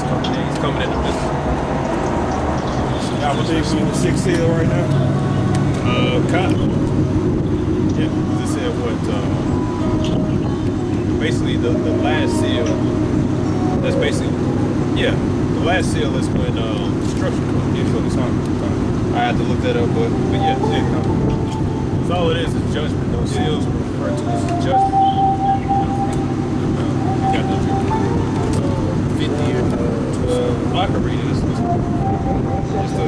that's coming in. He's coming in the business. I believe we in the 6th seal right now. Cotton. Yeah, because it said what? Basically, the last seal. That's basically, yeah. The last seal is when destruction comes. Yeah, so it's hard. I had to look that up, but yeah, that's all it is judgment. Those seals were referred to as judgment. You got those 50 and I can read it. It's the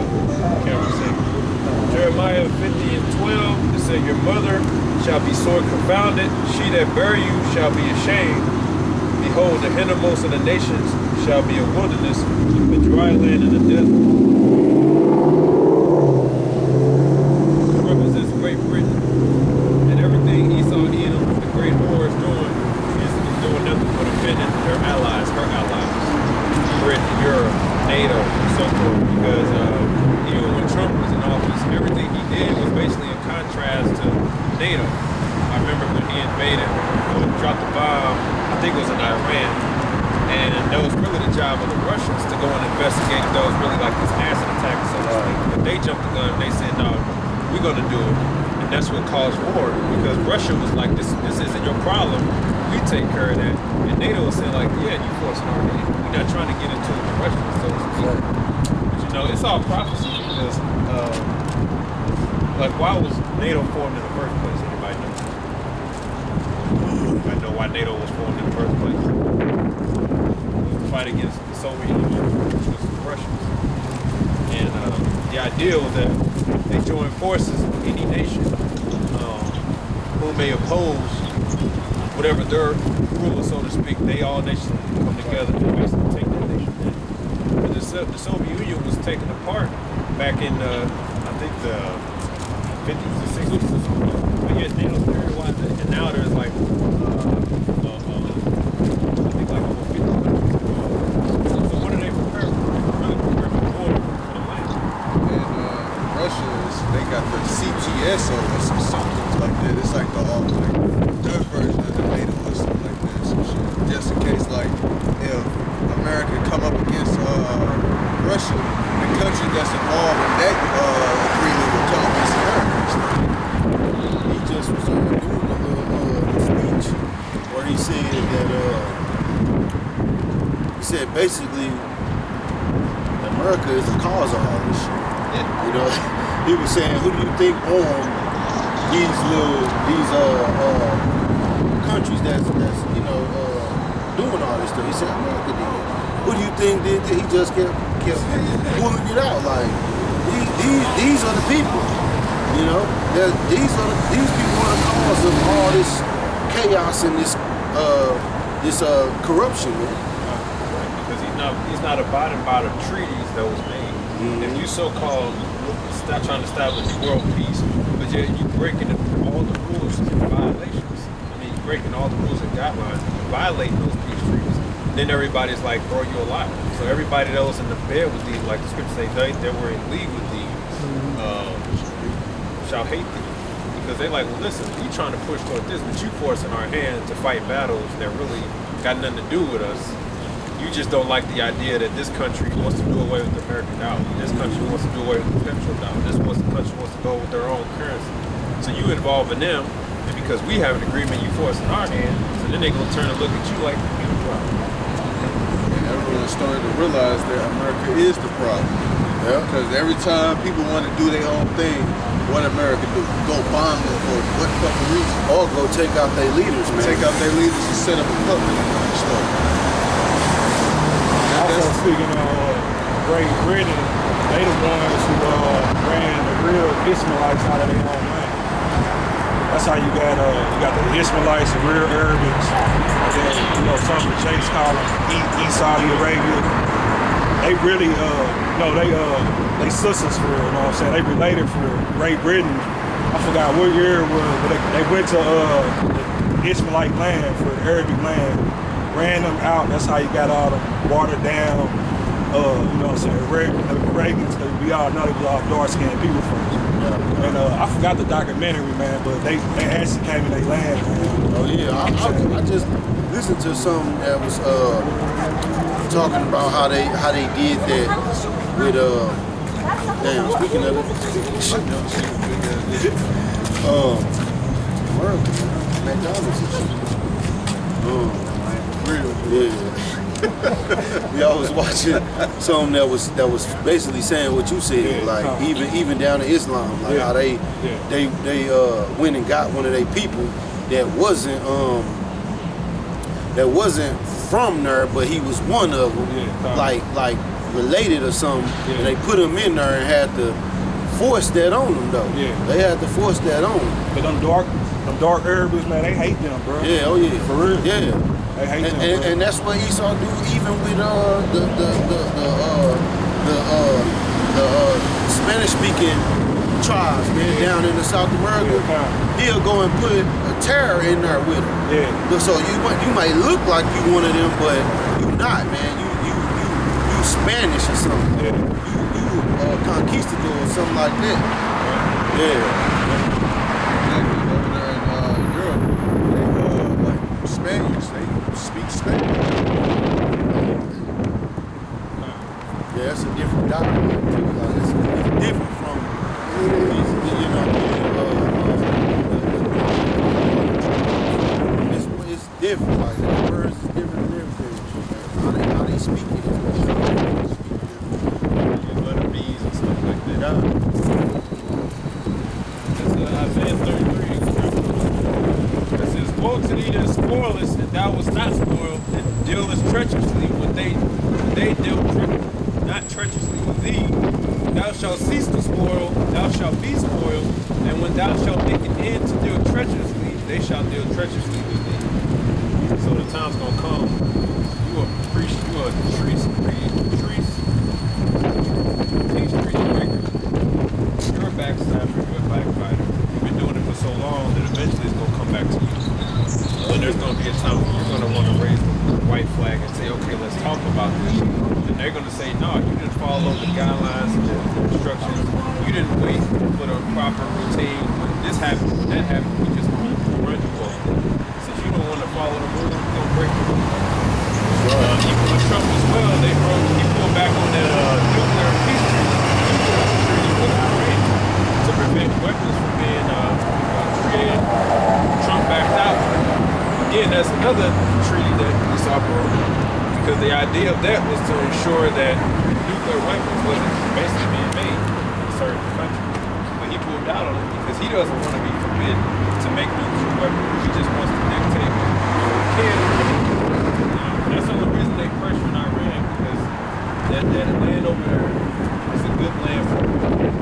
camera saying. Jeremiah 50 and 12, it said, your mother shall be sore confounded, she that bare you shall be ashamed. Behold, the hindermost of the nations shall be a wilderness, a dry land and a desert. It represents Great Britain. And everything Esau, Edom, the great war is doing doing nothing but offending their allies, her allies. Britain, Europe, NATO, and so forth. Because even when Trump was in office, everything he did was basically in contrast to NATO. I remember when he invaded, dropped the bomb, I think it was in Iran, and that was really the job of the Russians to go and investigate if there was really like this acid attack or something. But they jumped the gun and they said, no, we're going to do it. And that's what caused war, because Russia was like, this isn't your problem. We take care of that. And NATO was saying like, yeah, you forcing our hand. We're not trying to get into it with the Russians. So but you know, it's all prophecy because like why was NATO formed in the first place? Anybody know? I know why NATO was formed in the first place. It was to fight against the Soviet Union, which was the Russians. And the idea was that they join forces with any nation who may oppose whatever their rule, so to speak. They all nations come together to basically take that nation down. But the Soviet Union was taken apart back in I think the 50s or 60s or something. But yet NATO's period-wise, and now there's like I think like over 50 countries. So what are they prepared for? They're really prepared for war for the land. And Russians, they got the CTS or something like that. It's like their version of the NATO or something like that. Some shit. Just in case, like, if America come up against Russia, the country that's involved in that agreement will come against America. He just was doing a little speech where he said that he said basically America is the cause of all this shit. Yeah. You know, he was saying, who do you think own these countries that's you know doing all this stuff? He said America did. Who do you think did that? He just kept pulling it out like these are the people. You know, these people are the cause of all this chaos and this corruption, man. Because he's not abiding by the treaties that was made. Mm-hmm. If you so-called trying to establish world peace, but you're breaking all the rules and violations. I mean, you're breaking all the rules and guidelines, you're violating those peace treaties. Then everybody's like, bro, you're a liar. So everybody that was in the bed with these, like the scripture say, they were in league with these, shall hate thee. Because they like, well, listen, we trying to push toward this, but you forcing our hand to fight battles that really got nothing to do with us. You just don't like the idea that this country wants to do away with the American dollar. This country wants to do away with the petrodollar. This country wants to go with their own currency. So you involve in them, and because we have an agreement, you forcing our hand, so then they gonna turn and look at you like you're the problem. And everyone's starting to realize that America is the problem. Yeah. Because every time people want to do their own thing, what America do? Go bomb them for what fucking reason? Or go take out their leaders, man. Take out their leaders and set up a puppet and stuff. Also speaking of Great Britain, they the ones who ran the real Ishmaelites out of their own land. That's how you got the Ishmaelites, the real Arabics, and then some of the Chase call them East Saudi Arabia. They really they sisters for real, you know what I'm saying? They related for Great Britain. I forgot what year it was, but they went to the Ishmaelite land for the Arabic land. Ran them out. That's how you got all them watered down, you know what I'm saying, Arabians, because we all know they was all dark-skinned people first. Yeah. And I forgot the documentary, man, but they actually came in their land, man. Oh yeah, I just listened to something that was talking about how they did that with damn, speaking of McDonald's and shit. Yeah. Yeah, I was watching something that was basically saying what you said, like even down to Islam, like how they went and got one of their people that wasn't from there, but he was one of them, like related or something, and they put him in there and had to force that on them though. Yeah. They had to force that on them. But them dark Arabs, man, they hate them, bro. Yeah, oh yeah. For real. Yeah. They hate them, and that's what Esau do even with the Spanish speaking tribes, man, down in the South America. He'll go and put a terror in there with him. Yeah. So you might look like you one of them, but you not, man. You Spanish or something. Yeah. You conquistador or something like that. Yeah. Spaniards, they speak Spanish. Yeah, that's a different document too. Like it's different from, it's different. Like the words is different and everything. How they speak it is different. Letter B's and stuff like that. Yeah. That's Isaiah 33. It says, woe to thee that spoilest, and thou wast not spoiled, and dealest treacherously when they deal not treacherously with thee. Thou shalt cease to spoil, thou shalt be spoiled, and when thou shalt make an end to deal treacherously, they shall deal treacherously with thee. So the time's gonna come. You a priest, you a priest breaker. You're a backstabber, you're a backbiter. You've been doing it for so long that eventually it's gonna come back to you. And there's going to be a time when you're going to want to raise the white flag and say, okay, let's talk about this. And they're going to say, no, you didn't follow the guidelines and the instructions. You didn't wait for the proper routine. When this happened, when that happened, we just run you over. Since you don't want to follow the rules, you're going to break the rules. Even with Trump as well, he pulled back on that nuclear peace treaty with Iran to prevent weapons from being created. Trump backed out. Again, that's another treaty that Esau broke, because the idea of that was to ensure that nuclear weapons wasn't basically being made in certain countries. But he pulled out on it because he doesn't want to be forbidden to make nuclear weapons. He just wants to dictate what can. That's the only reason they pressuring Iran, because that land over there is a good land for them.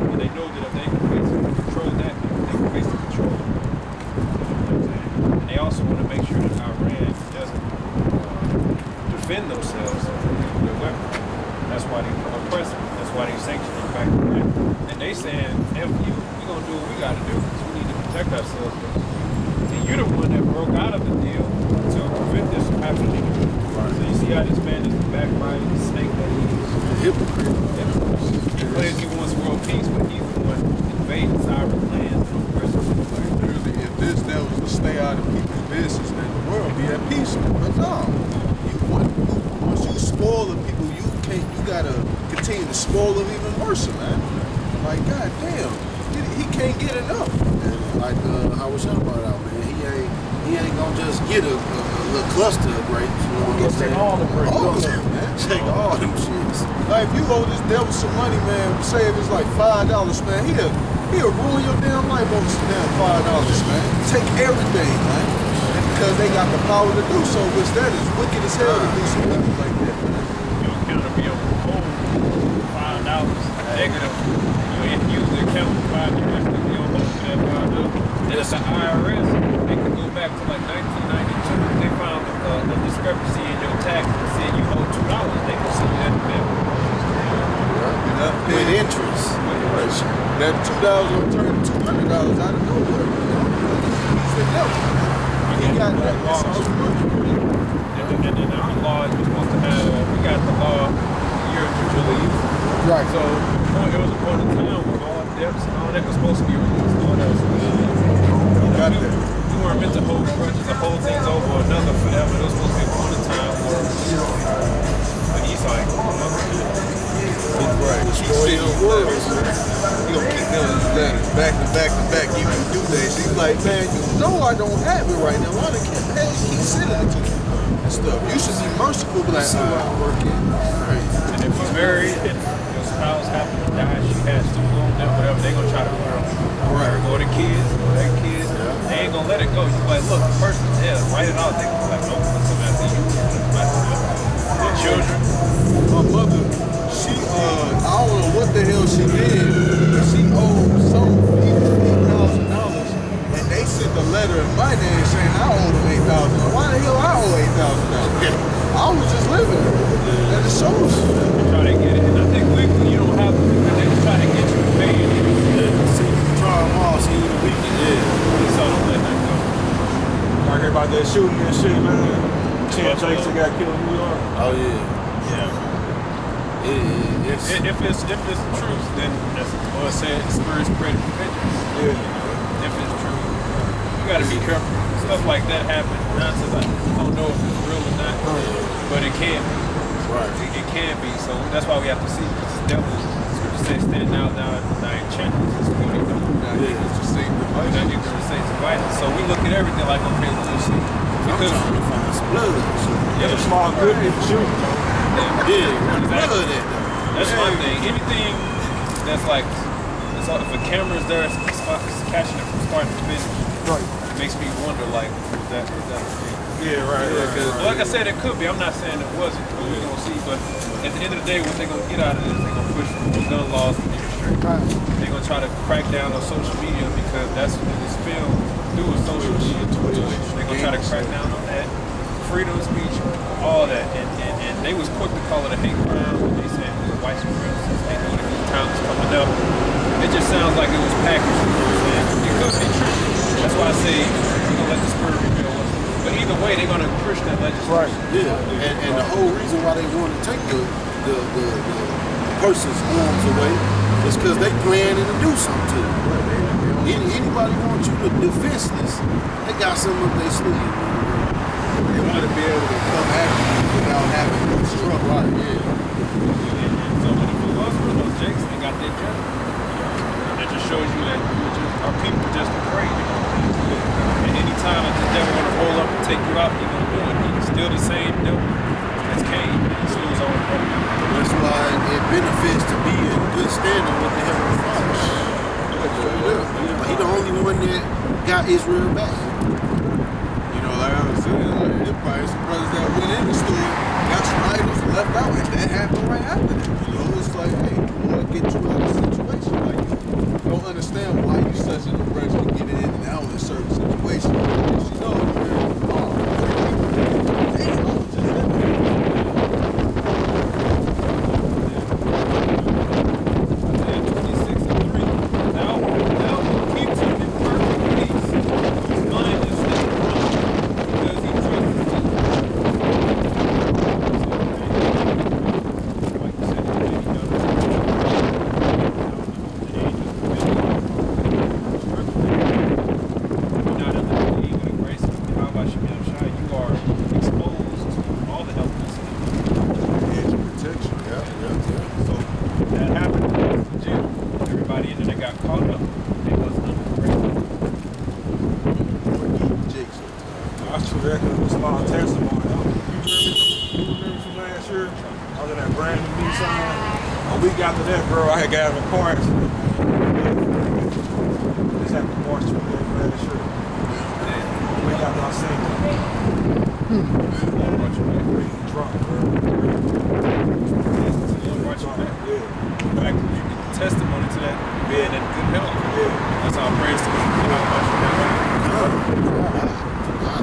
And they know that if they can basically control that, they can basically control it. They also want to make sure that Iran doesn't defend themselves with their weapons. That's why they oppress them. That's why they sanction them back to Iran. And they saying, F you, we're going to do what we got to do because we need to protect ourselves. And you're the one that broke out of the deal to prevent this from happening. Right. So you see how this man is the backbiting, the snake that he is. A hypocrite. He claims he wants world peace, but he's the one invading sovereign lands and oppressing them. Literally, if this deal was to stay out of people's business, then the world be at peace. But no, once you spoil the people, you gotta continue to spoil them even worse, man. Like, goddamn, he can't get enough. And like how was y'all brought out, man? He ain't gonna just get a little cluster of grapes. You know what I'm saying? Take all the grapes. All of them, man. Take all them shits. Like, if you owe this devil some money, man, say if it's like $5, man, he'll ruin your damn life over some damn $5, man. Take everything, man. And because they got the power to do so, which that is wicked as hell to do something like that, man. Your account will be on hold $5 negative. You use the account for 5 years to be on hold for that $5. Then it's the IRS. They could go back to like 1992. They found a discrepancy in your tax and said you owe $2. They can send you that bill. With interest. That $2 will turn to $200 out of nowhere. He's the devil. He got that law. And then our law is supposed to have, we got the law year of Jubilee. Right. So it was a point in time where all debts and all that was supposed to be released. All that was we weren't meant to hold grudges or hold things over another forever. It was supposed to be a point in time But Esau ain't going to Right. Keep sending you letters. You gonna keep them letters back to back to back, give you due dates. He's like, man, you know I don't have it right now. Why the hell you keep sending it to me and stuff? You should be merciful, but like, And if you're married and your spouse happens to die, she has to go on them, whatever, they gonna try to put her on. Or the kids, or their kids, they ain't gonna let it go. You like, look, the person's dead, write it out. They gonna be like, no, it's after you, it's after them. Their children. my mother, she I don't know what the hell she did, but she owed some people $8,000, and they sent a letter in my name saying I owe them $8,000. Why the hell I owe $8,000? I was just living, and it shows. They try to get it. And I think legally you don't have to, because they just try to get you to pay it. See, you try them all, see you the weekend. So don't let that go. I hear about that shooting and shit, man. 10 Jakes that got killed in New York. Oh yeah. If it's the truth, then that's what it said. Spirit spread vengeance. Yeah. If it's true, you got to be careful. Stuff like that happens. Nonsense. I don't know if it's real or not, but it can be. Right. It can be. So that's why we have to see. Because the devil, scripture says, stand now in chambers. It's what he doing. It's just saying Now you can say it's violence. So we look at everything like, okay, we'll see. Because Blood. That's a small good people shooting. Blood at them. that's one thing. Anything that's like, if a camera's there, it's catching it from start to finish. Right. It makes me wonder, like, is that a thing? Yeah, right. Like I said, it could be. I'm not saying it wasn't. We're gonna see, but at the end of the day, what they're gonna get out of this, they're gonna push for gun laws to be restricted. They're gonna try to crack down on social media because that's what this film do with social media. Twitch. They're gonna try to crack down on that. Freedom of speech, all that, and they was quick to call it a hate crime. They said it was white supremacists. They knew the time was coming up. It just sounds like it was packaged. You know what I'm saying? It could be true. That's why I say we're gonna let the spirit reveal what's. But either way, they're gonna push that legislation. Right. Yeah. And the whole reason why they want to take the person's arms away is because they planning to do something to them. Anybody want you to defenseless, they got something up their sleeve. They want to be able to come after you without having to struggle. Right, yeah. So when it was for those jakes, they got their judgment. That just shows you that our people are just afraid. And anytime that the devil want to roll up and take you out, he's going to do it. He's still the same devil as Cain. He slew his own brother. That's why it benefits to be in good standing with the Heavenly Father. He the only one that got Israel back. You know, like I was saying, like, there probably some brothers that went in the store, got some items left out, and that happened right after that. You know, it's like, hey, Lord, get you out of the situation. Like, you don't understand why you such in a rush to get in and out in certain situations. Because you know, after that, bro, I had got in a car accident. This happened March 28th last year. We got to Los Angeles. Drunk, bro. Back to you get testimony to that being in good health. That's our praise to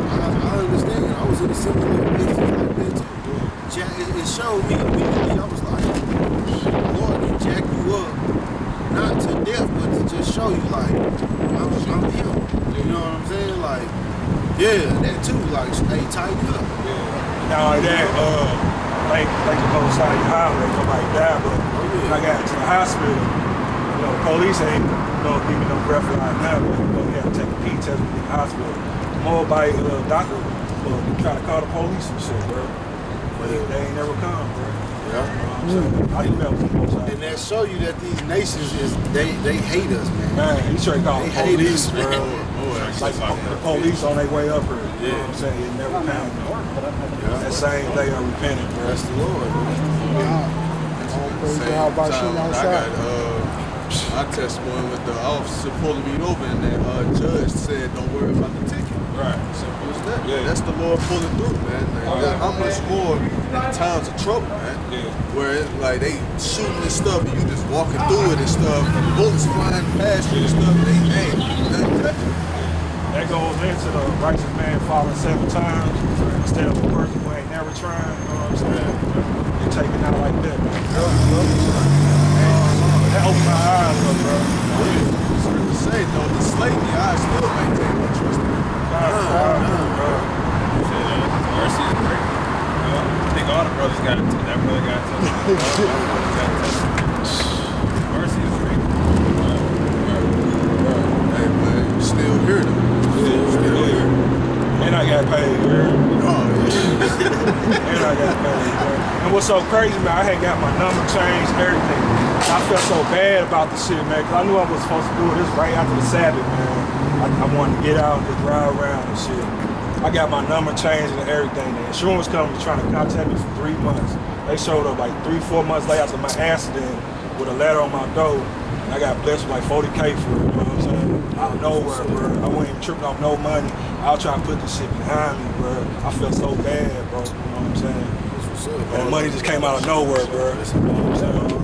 I understand. I was in a similar place like that too. It showed me immediately. I was like, Lord can jack you up, not to death, but to just show you like, I'm him. You know what I'm saying? Like, yeah, that too. Like, stay tighten up. Now like that, like the whole side of the highway, nobody died, but when I got to the hospital, you know, police ain't, give me no breathalyzer now, but you have to take a pee test with the hospital. Mobile doctor trying to call the police and shit, bro. they ain't never come, bro. Yeah. I do that with the Most High. And that show you that these nations they hate us, man. Man, he straight called They the hate police, us, bro. man. Like the police on their way up here. You know what I'm saying? It never came. That same day I repented, bro. That's the Lord, man. How about you outside? My testimony with the officer pulling me over and that judge said, don't worry about the ticket. Right. Simple as that. Yeah. That's the Lord pulling through, man. Like, how much more in times of trouble, man? Yeah. Where it, like they shooting and stuff and you just walking through it and stuff, bullets flying past you and stuff, and they ain't nothing touching. That goes into the righteous man falling 7 times instead of a person who ain't never trying, you know what I'm saying? You're taking out like that, man. That opened my eyes up, bro. Say though, the slavery, I still maintain my trust in him. Bro. Mercy is great. I think all the brothers got it. That brother got it. Mercy is great. Hey man, you still here though. Still here. And I got paid, bro. Oh And I got paid, bro. And what's so crazy, man, I had got my number changed, everything. I felt so bad about the shit, man, because I knew I was supposed to do this right after the Sabbath, man. I wanted to get out and just ride around and shit. I got my number changed and everything. The insurance company was trying to contact me for 3 months. They showed up like 3-4 months later after my accident with a letter on my door. And I got blessed with like 40K for it, you know what I'm saying? Out of nowhere, bro. I wasn't even tripping off no money. I was trying to put this shit behind me, bro. I felt so bad, bro. You know what I'm saying? And the money just came out of nowhere, bro. You know what I'm saying?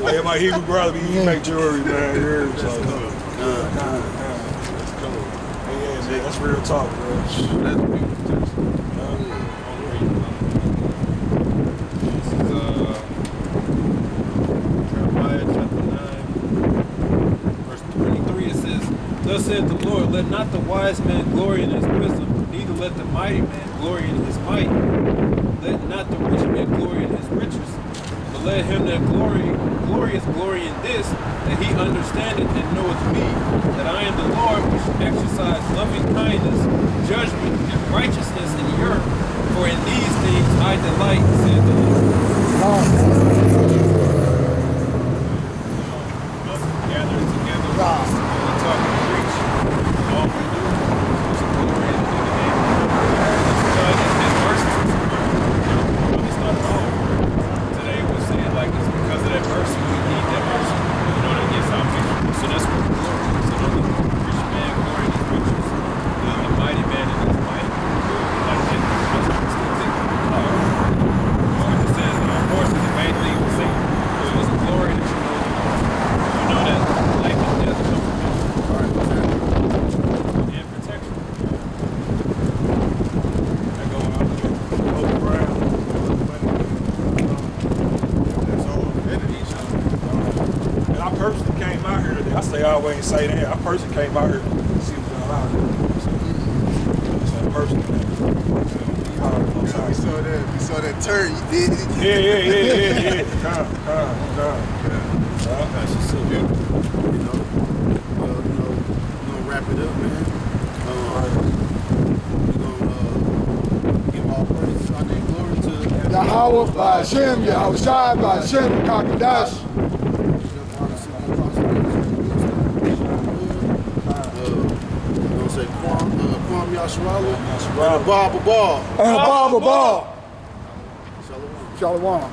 I had my Hebrew brother, he make jewelry, man. Yeah, so, that's cool. Yeah, man, that's real talk, bro. That's beautiful. This is Jeremiah chapter 9, verse 23. It says, thus saith the Lord, let not the wise man glory in his wisdom, neither let the mighty man glory in his might. Let not the rich man glory in his riches, but let him that glorious glory in this, that he understandeth and knoweth me, that I am the Lord which exercise loving kindness, judgment, and righteousness in the earth. For in these things I delight, saith the Lord. Gathering together, and talk and preach. All we do is glory in the name of the Lord. His mercy. It's not at all. Today we're saying like it's because of that mercy, we need that mercy. You know, to get salvation. So that's what the glory is. So don't look at the rich man glory in his riches, the mighty man in his might. Like that, that's what it's still taking. It says, of course, the main thing we say, it was glory that you know the Lord. You know that life and death come from him. And protection. That go out there. Over around. that's all infinity. And I personally came out here today. I say I always say that. I personally came out here to see what's going on. So personally, We saw that turn you did. yeah. Come. That's just so beautiful. You know, we're gonna wrap it up, man. We're gonna give all praise, honor, and glory to Yahweh by Hashem, Yahweh Shai by Hashem, Kakadash. We're gonna say Kwam Yashwala and Abba Ball. And Abba Ball. Shalom. Shalom.